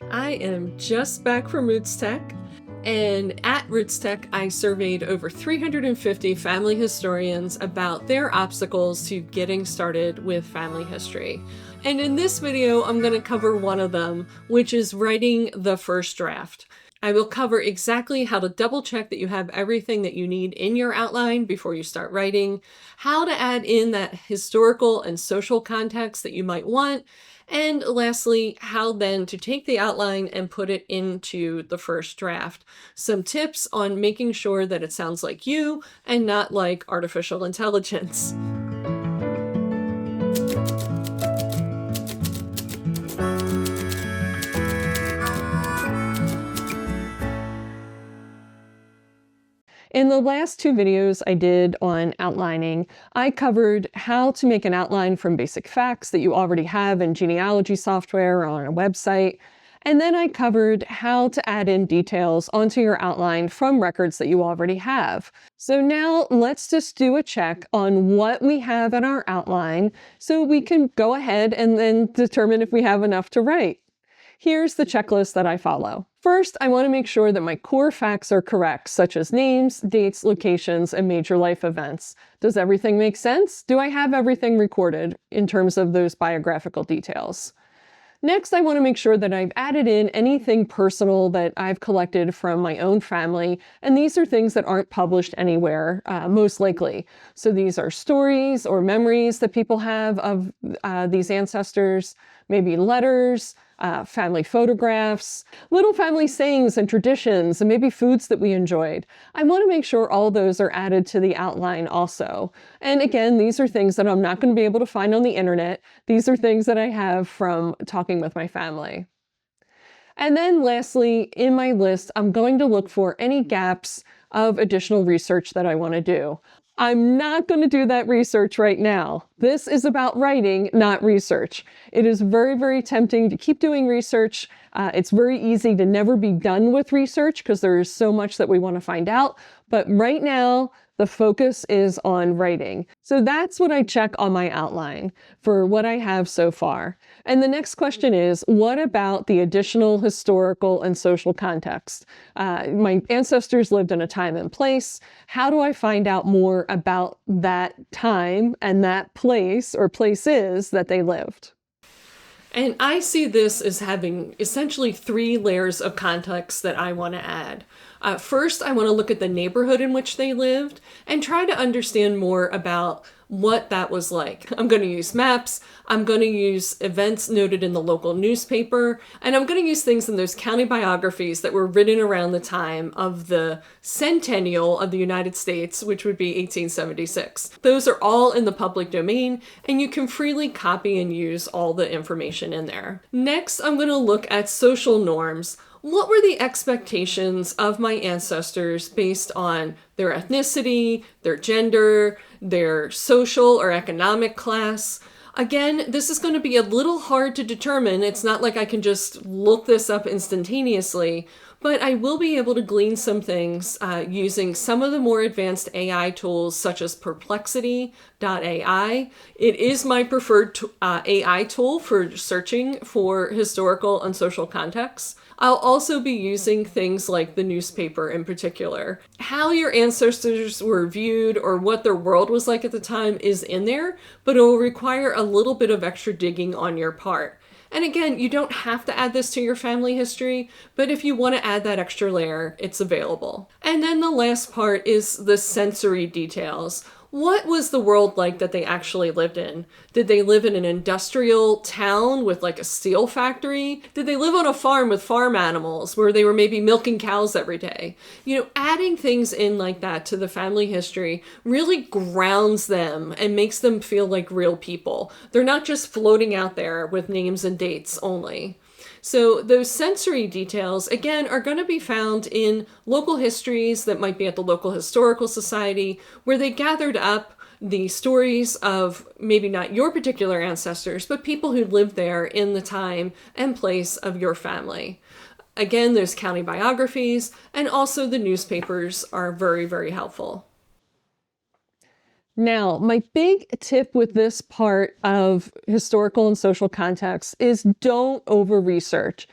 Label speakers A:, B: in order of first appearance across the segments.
A: I am just back from Roots Tech, and at Roots Tech, I surveyed over 350 family historians about their obstacles to getting started with family history. And in this video, I'm going to cover one of them, which is writing the first draft. I will cover exactly how to double check that you have everything that you need in your outline before you start writing, how to add in that historical and social context that you might want, and lastly, how then to take the outline and put it into the first draft. Some tips on making sure that it sounds like you and not like artificial intelligence. In the last two videos I did on outlining, I covered how to make an outline from basic facts that you already have in genealogy software or on a website. And then I covered how to add in details onto your outline from records that you already have. So now let's just do a check on what we have in our outline so we can go ahead and then determine if we have enough to write. Here's the checklist that I follow. First, I want to make sure that my core facts are correct, such as names, dates, locations, and major life events. Does everything make sense? Do I have everything recorded in terms of those biographical details? Next, I want to make sure that I've added in anything personal that I've collected from my own family, and these are things that aren't published anywhere, most likely. So these are stories or memories that people have of these ancestors, maybe letters, family photographs, little family sayings and traditions, and maybe foods that we enjoyed. I want to make sure all those are added to the outline also. And again, these are things that I'm not going to be able to find on the internet. These are things that I have from talking with my family. And then lastly, in my list, I'm going to look for any gaps of additional research that I want to do. I'm not going to do that research right now. This is about writing, not research. It is very, very tempting to keep doing research. It's very easy to never be done with research because there is so much that we want to find out. But right now, the focus is on writing. So that's what I check on my outline for what I have so far. And the next question is, what about the additional historical and social context? My ancestors lived in a time and place. How do I find out more about that time and that place or places that they lived? And I see this as having essentially three layers of context that I want to add. First, I want to look at the neighborhood in which they lived and try to understand more about what that was like. I'm going to use maps, I'm going to use events noted in the local newspaper, and I'm going to use things in those county biographies that were written around the time of the centennial of the United States, which would be 1876. Those are all in the public domain, and you can freely copy and use all the information in there. Next, I'm going to look at social norms. What were the expectations of my ancestors based on their ethnicity, their gender, their social or economic class? Again, this is going to be a little hard to determine. It's not like I can just look this up instantaneously, but I will be able to glean some things using some of the more advanced AI tools such as Perplexity.ai. It is my preferred AI tool for searching for historical and social contexts. I'll also be using things like the newspaper in particular. How your ancestors were viewed or what their world was like at the time is in there, but it will require a little bit of extra digging on your part. And again, you don't have to add this to your family history, but if you want to add that extra layer, it's available. And then the last part is the sensory details. What was the world like that they actually lived in? Did they live in an industrial town with like a steel factory? Did they live on a farm with farm animals where they were maybe milking cows every day? Adding things in like that to the family history really grounds them and makes them feel like real people. They're not just floating out there with names and dates only. So those sensory details, again, are going to be found in local histories that might be at the local historical society, where they gathered up the stories of maybe not your particular ancestors, but people who lived there in the time and place of your family. Again, those county biographies and also the newspapers are very, very helpful. Now, my big tip with this part of historical and social context is don't over-research.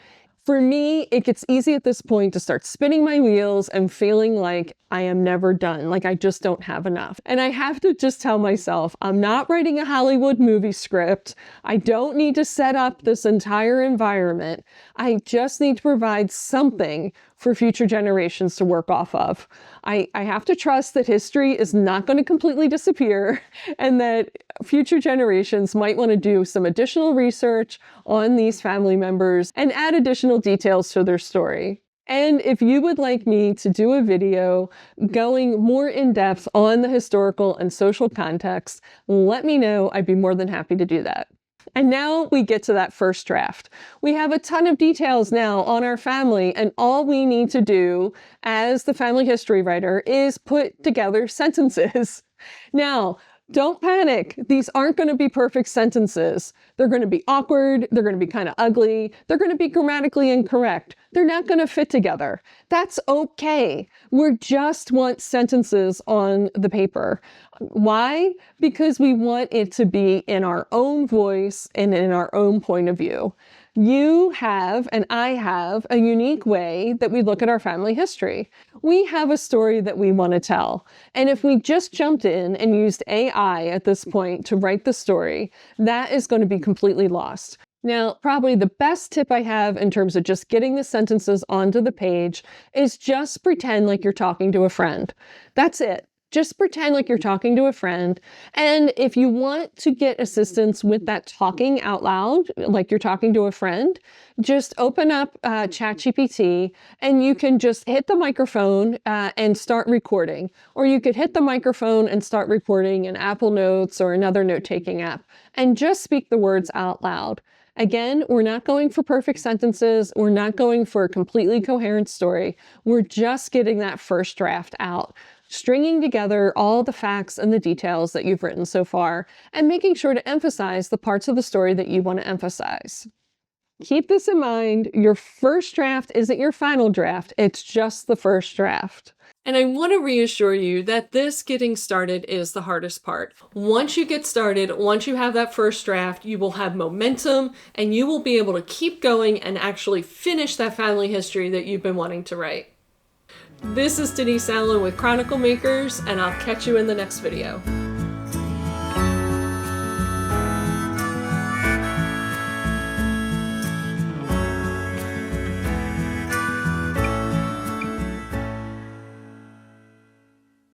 A: For me, it gets easy at this point to start spinning my wheels and feeling like I am never done, like I just don't have enough. And I have to just tell myself, I'm not writing a Hollywood movie script. I don't need to set up this entire environment. I just need to provide something for future generations to work off of. I have to trust that history is not going to completely disappear and that future generations might want to do some additional research on these family members and add additional details to their story. And if you would like me to do a video going more in depth on the historical and social context, let me know. I'd be more than happy to do that. And now we get to that first draft. We have a ton of details now on our family, and all we need to do as the family history writer is put together sentences. Now, don't panic. These aren't going to be perfect sentences. They're going to be awkward. They're going to be kind of ugly. They're going to be grammatically incorrect. They're not going to fit together. That's okay. We just want sentences on the paper. Why? Because we want it to be in our own voice and in our own point of view. You have, and I have, a unique way that we look at our family history. We have a story that we want to tell. And if we just jumped in and used AI at this point to write the story, that is going to be completely lost. Now, probably the best tip I have in terms of just getting the sentences onto the page is just pretend like you're talking to a friend. That's it. Just pretend like you're talking to a friend. And if you want to get assistance with that talking out loud, like you're talking to a friend, just open up ChatGPT and you can just hit the microphone and start recording. Or you could hit the microphone and start recording in Apple Notes or another note-taking app and just speak the words out loud. Again, we're not going for perfect sentences. We're not going for a completely coherent story. We're just getting that first draft out, stringing together all the facts and the details that you've written so far, and making sure to emphasize the parts of the story that you want to emphasize. Keep this in mind. Your first draft isn't your final draft. It's just the first draft. And I want to reassure you that this getting started is the hardest part. Once you get started, once you have that first draft, you will have momentum and you will be able to keep going and actually finish that family history that you've been wanting to write. This is Denise Allen with Chronicle Makers, and I'll catch you in the next video.